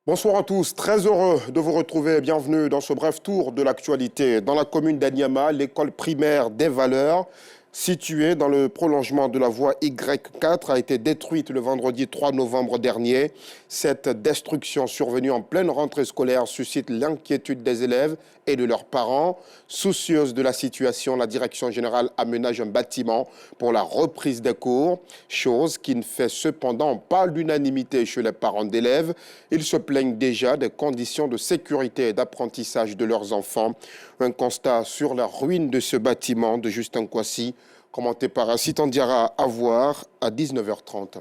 Bonsoir à tous, très heureux de vous retrouver. Bienvenue dans ce bref tour de l'actualité. Dans la commune d'Anyama, l'école primaire des Valeurs, située dans le prolongement de la voie Y4, a été détruite le vendredi 3 novembre dernier. Cette destruction survenue en pleine rentrée scolaire suscite l'inquiétude des élèves et de leurs parents. Soucieuse de la situation, la direction générale aménage un bâtiment pour la reprise des cours, chose qui ne fait cependant pas l'unanimité chez les parents d'élèves. Ils se plaignent déjà des conditions de sécurité et d'apprentissage de leurs enfants. Un constat sur la ruine de ce bâtiment de Justin Kwasi, commenté par Acitan Diarra, à voir à 19h30.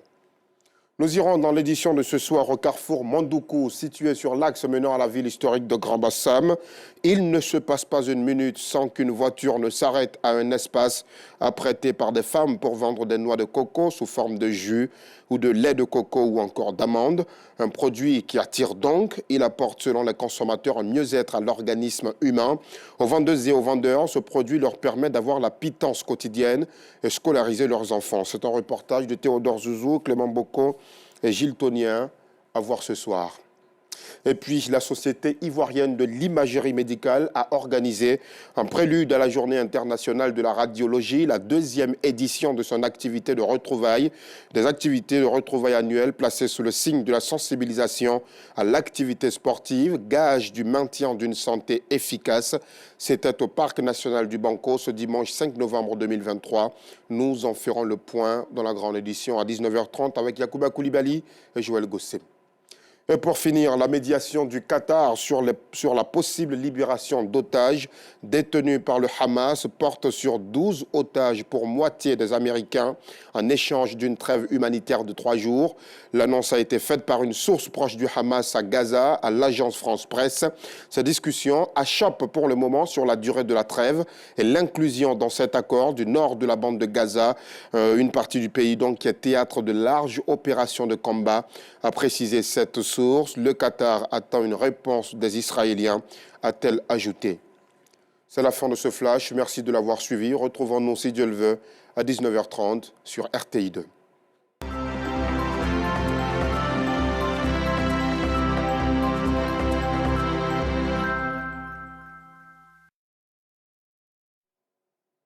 Nous irons dans l'édition de ce soir au carrefour Mondoukou, situé sur l'axe menant à la ville historique de Grand-Bassam. Il ne se passe pas une minute sans qu'une voiture ne s'arrête à un espace apprêté par des femmes pour vendre des noix de coco sous forme de jus ou de lait de coco ou encore d'amande. Un produit qui attire donc. Il apporte selon les consommateurs un mieux-être à l'organisme humain. Aux vendeuses et aux vendeurs, ce produit leur permet d'avoir la pitance quotidienne et scolariser leurs enfants. C'est un reportage de Théodore Zouzou, Clément Bocco et Gilles Tonien à voir ce soir. Et puis, la Société ivoirienne de l'imagerie médicale a organisé, en prélude à la Journée internationale de la radiologie, la deuxième édition de son activité de retrouvailles, des activités de retrouvailles annuelles placées sous le signe de la sensibilisation à l'activité sportive, gage du maintien d'une santé efficace. C'était au Parc national du Banco ce dimanche 5 novembre 2023. Nous en ferons le point dans la grande édition à 19h30 avec Yacouba Koulibaly et Joël Gossé. Et pour finir, la médiation du Qatar sur la possible libération d'otages détenus par le Hamas porte sur 12 otages pour moitié des Américains en échange d'une trêve humanitaire de 3 jours. L'annonce a été faite par une source proche du Hamas à Gaza, à l'agence France-Presse. Ces discussions achoppent pour le moment sur la durée de la trêve et l'inclusion dans cet accord du nord de la bande de Gaza, une partie du pays donc qui est théâtre de larges opérations de combat, a précisé cette source. Le Qatar attend une réponse des Israéliens, a-t-elle ajouté. C'est la fin de ce flash. Merci de l'avoir suivi. Retrouvons-nous, si Dieu le veut, à 19h30 sur RTI2.